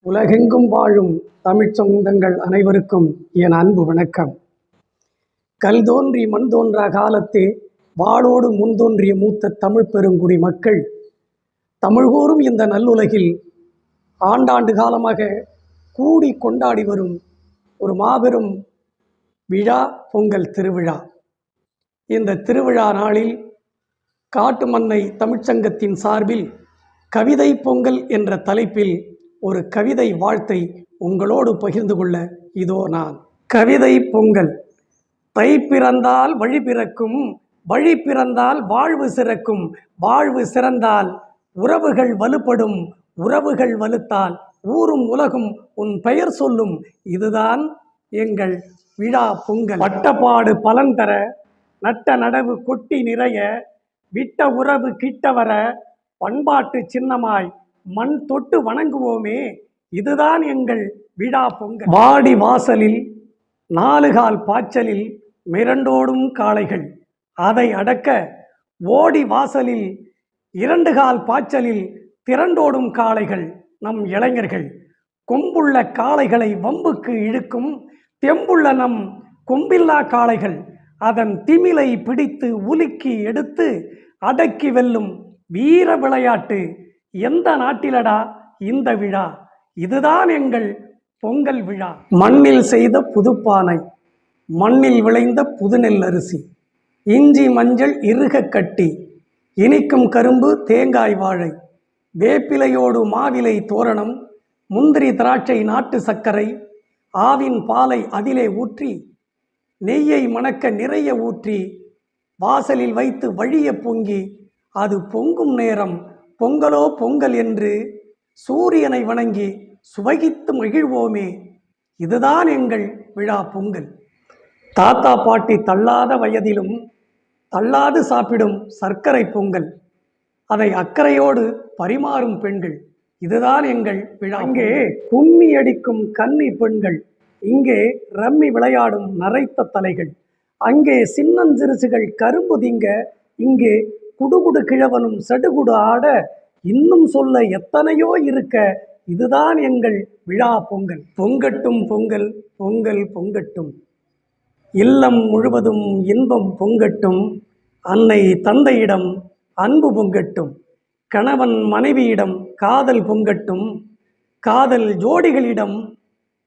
உலகெங்கும் வாழும் தமிழ்ச் சொந்தங்கள் அனைவருக்கும் என் அன்பு வணக்கம். கல் தோன்றி மண் தோன்றா காலத்தே வாளோடு முன்தோன்றிய மூத்த தமிழ் பெருங்குடி மக்கள் தமிழ் கூறும் இந்த நல்லுலகில் ஆண்டாண்டு காலமாக கூடி கொண்டாடி வரும் ஒரு மாபெரும் விழா பொங்கல் திருவிழா. இந்த திருவிழா நாளில் காட்டுமன்னை தமிழ்ச்சங்கத்தின் சார்பில் கவிதை பொங்கல் என்ற தலைப்பில் ஒரு கவிதை வாழ்த்தை உங்களோடு பகிர்ந்து கொள்ள இதோ நான். கவிதை பொங்கல். தை பிறந்தால் வழி பிறக்கும், வழி பிறந்தால் வாழ்வு சிறக்கும், வாழ்வு சிறந்தால் உறவுகள் வலுப்படும், உறவுகள் வலுத்தால் ஊரும் உலகும் உன் பெயர் சொல்லும். இதுதான் எங்கள் விழா பொங்கல். பட்டப்பாடு பலன் தர, நட்ட நடவு கொட்டி நிறைய, விட்ட உறவு கிட்ட வர, பண்பாட்டு சின்னமாய் மண் தொட்டு வணங்குவோமே. இதுதான் எங்கள் விழா பொங்கல். வாடி வாசலில் நாலுகால் பாய்ச்சலில் மிரண்டோடும் காளைகள், அதை அடக்க ஓடி வாசலில் இரண்டு கால் பாய்ச்சலில் திரண்டோடும் காளைகள் நம் இளைஞர்கள். கொம்புள்ள காளைகளை வம்புக்கு இழுக்கும் தெம்புள்ள நம் கொம்பில்லா காளைகள், அதன் திமிலை பிடித்து உலுக்கி எடுத்து அடக்கி வெல்லும் வீர விளையாட்டு. எந்த நாட்டிலடா இந்த விழா? இதுதான் எங்கள் பொங்கல் விழா. மண்ணில் செய்த புதுப்பானை, மண்ணில் விளைந்த புதுநெல் அரிசி, இஞ்சி மஞ்சள் இறுக கட்டி, இனிக்கும் கரும்பு தேங்காய் வாழை, வேப்பிலையோடு மாவிலை தோரணம், முந்திரி திராட்சை நாட்டு சர்க்கரை, ஆவின் பாலை அதிலே ஊற்றி, நெய்யை மணக்க நிறைய ஊற்றி, வாசலில் வைத்து வழிய பொங்கி, அது பொங்கும் நேரம் பொங்கலோ பொங்கல் என்று சூரியனை வணங்கி சுவகித்து மகிழ்வோமே. இதுதான் எங்கள் விழா பொங்கல். தாத்தா பாட்டி தள்ளாத வயதிலும் தள்ளாது சாப்பிடும் சர்க்கரை பொங்கல், அதை அக்கறையோடு பரிமாறும் பெண்கள். இதுதான் எங்கள் விழா. அங்கே கும்மி அடிக்கும் கன்னி பெண்கள், இங்கே ரம்மி விளையாடும் நரைத்த தலைகள், அங்கே சின்னஞ்சிறுசுகள் கரும்பு திங்க, இங்கே குடுகுடு கிழவனும் சடுகுடு ஆட, இன்னும் சொல்ல எத்தனையோ இருக்க. இதுதான் எங்கள் விழா பொங்கல். பொங்கட்டும் பொங்கல், பொங்கல் பொங்கட்டும், இல்லம் முழுவதும் இன்பம் பொங்கட்டும், அன்னை தந்தையிடம் அன்பு பொங்கட்டும், கணவன் மனைவியிடம் காதல் பொங்கட்டும், காதல் ஜோடிகளிடம்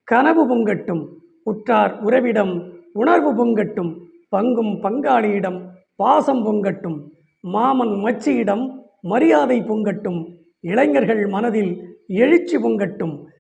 கனவு பொங்கட்டும், உற்றார் உறவிடம் உணர்வு பொங்கட்டும், பங்கும் பங்காளியிடம் பாசம் பொங்கட்டும், மாமன் மச்சியிடம் மரியாதை பொங்கட்டும், இளைஞர்கள் மனதில் எழுச்சி பொங்கட்டும்,